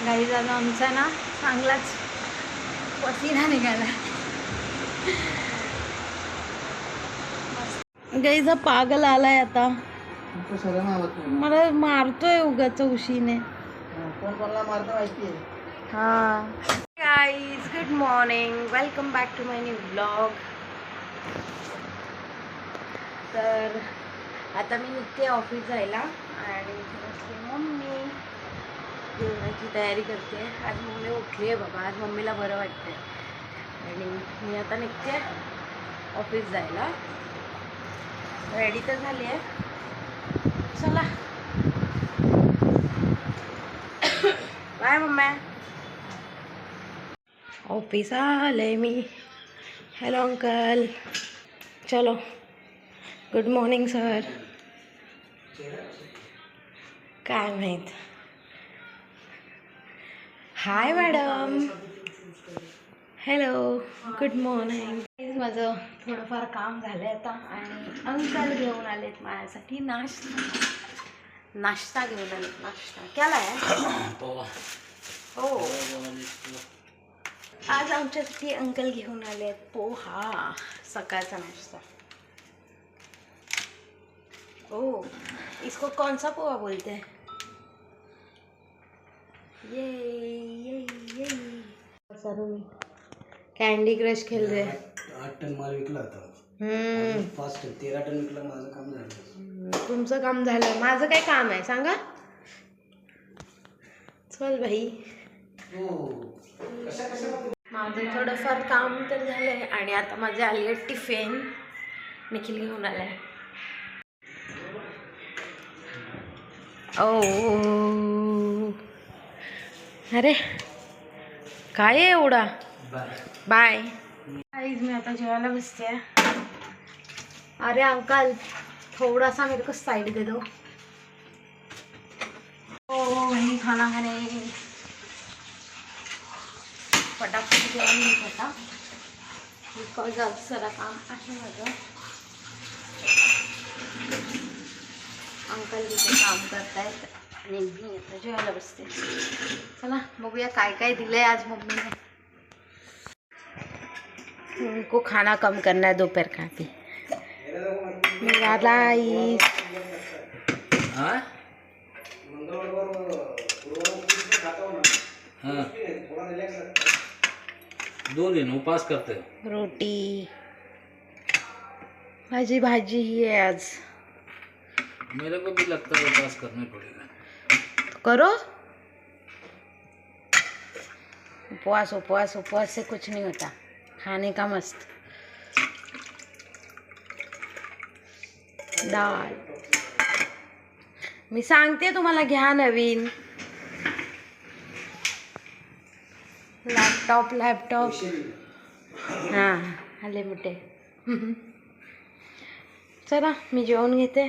Guys आज आमचा ना चांगलाच पसीना निघाला. गाईज पागल आलाय आता, मला मारतोय उगाच उशीने. हा guys, good morning, welcome back to my new blog. तर आता मी निघते ऑफिस जायला आणि मम्मी जेवणाची तयारी करते. आज मम्मी उठली आहे बाबा, आज मम्मीला बरं वाटतंय आणि मी आता निघते ऑफिस जायला. रेडी तर झाली आहे, चला बाय मम्मी. ऑफिस आले मी. हॅलो अंकल, चलो गुड मॉर्निंग सर. काय माहीत. Hi madam, hello, good morning. माझं थोडंफार काम झालं आहे आता आणि अंकल घेऊन आलेत माझ्यासाठी नाश्ता घेऊन आलेत. नाश्ता केला आहे हो. आज आमच्यासाठी अंकल घेऊन आलेत पोहा, सकाळचा नाश्ता. ओ, इसको कौन सा पोहा बोलते हैं? ये सर कॅन्डी क्रश खेळ रहे. 8 टन माल विकला होता. 5 टन 13 टन विकला. माझं काम झालं. तुमचं काम झालं, माझं काय काम आहे सांगा. चल भाई, माझं थोडंफार काम तर झालंय आणि आता माझे आली टिफिन. निखिल घेऊन आलाय. ओ अरे काय आहे एवढा. बाय. मी आता जेवायला बसते. अरे अंकल थोड़ा सा मेरे को साइड दे दो. ओ वही खाना खाने फटाफट जेवण घेत होता बिकॉज आज जरा काम आहे माझं. अंकल तिथे काम करतायत आणि मी आता जेवायला बसते. चला बघूया काय काय दिलंय आज मम्मीने. उनको खाना कम करना है दोपहर का भी. मेरा राइस. हाँ? हाँ। 2 दिन उपवास करते हैं. रोटी भाजी भाजी ही है आज. मेरे को भी लगता है उपवास करना पड़ेगा. तो करो उपवास. उपवास उपवास से कुछ नहीं होता, खाने का मस्त. डाळ मी सांगते तुम्हाला, घ्या नवीन लॅपटॉप. हां आले मोठे. चला मी जेवण घेते.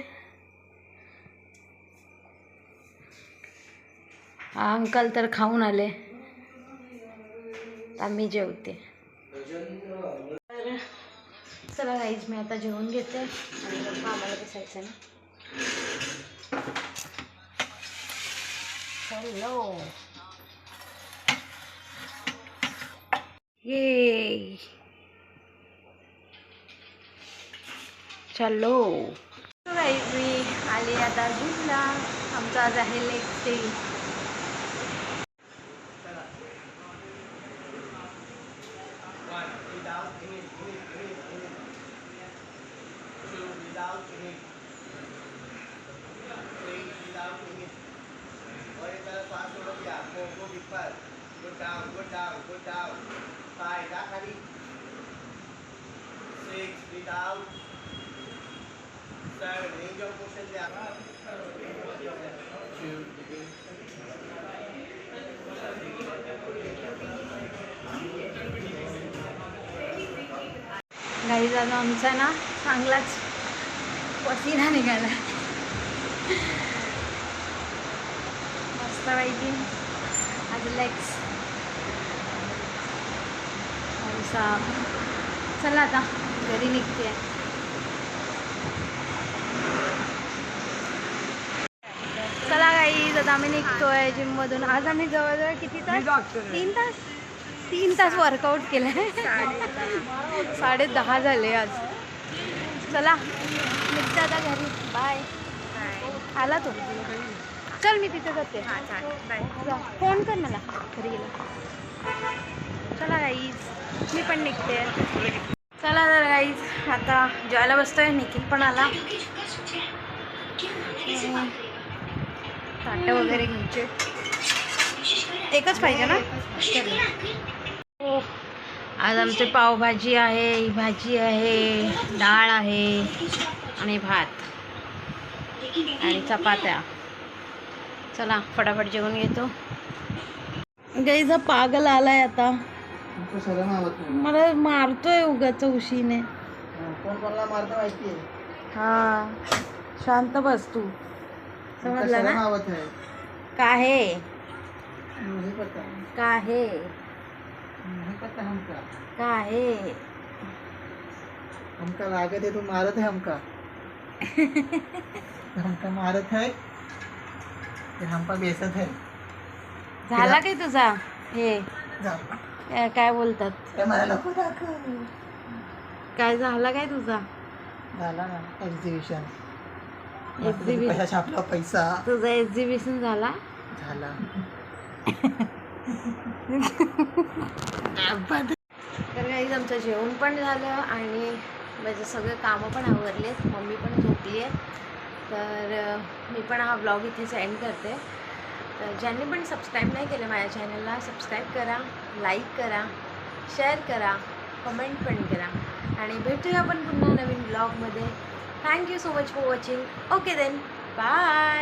अंकल तर खाऊन आले, आता मी जेवते. तर चला गाईज, मी आता जेवण घेते आणि मग कामाला बसायचं ना. हॅलो ये चलो. गाईज मी आली आता जिमला. आमचा आज आहे लेग डे. गाईज आज आमचा ना चांगलाच पसीना निघाला. मस्त पैकी आज लेग्स. चला आता घरी निघते. गाईज आता आम्ही निघतोय जिम मधून. आज आम्ही जवळजवळ किती तास 3 तास वर्कआउट केलंय. 10:30 झाले आज. चला निघते आता घरी. बाय. आला तो. चल मी तिथे जाते. फोन कर मला घरी गेला. चला गाईज मी पण निघते. चला तर गाईज आता जेवायला बसतोय. निखिल पण आला. ताटं वगैरे घ्यायचे. एकच पाहिजे ना. आज आमचे पावभाजी आहे, भाजी आहे, डाळ आहे आणि भात आणि चपात्या. चला फटाफट जेवण घेतो. गाईज पागल आलाय आता. मला मारतोय उगाच उशीने. हा शांत बस तू. समजला ना. काहे काहे काहे हमका लागत है, तू मारत है हमका. हमका मारत है, फिर हमका बेसत है. झाला काय तुझा हे काय बोलतात. मला नको दाखव. काय झाला काय तुझा. झाला ना एक्झिबिशन. एक्झिबिशन छापला पैसा. तुझा एक्झिबिशन झाला. झाला. तर काही आमचं जेवण पण झालं आणि माझे सगळे कामं पण आवरलेत. मम्मी पण झोपली आहे. तर मी पण हा ब्लॉग इथेच एंड करते. तर ज्यांनी पण सबस्क्राईब नाही केलं माझ्या चॅनलला सबस्क्राईब करा, लाईक करा, शेअर करा, कमेंट पण करा आणि भेटूया आपण पुन्हा नवीन ब्लॉगमध्ये. Thank you so much for watching. Okay then bye.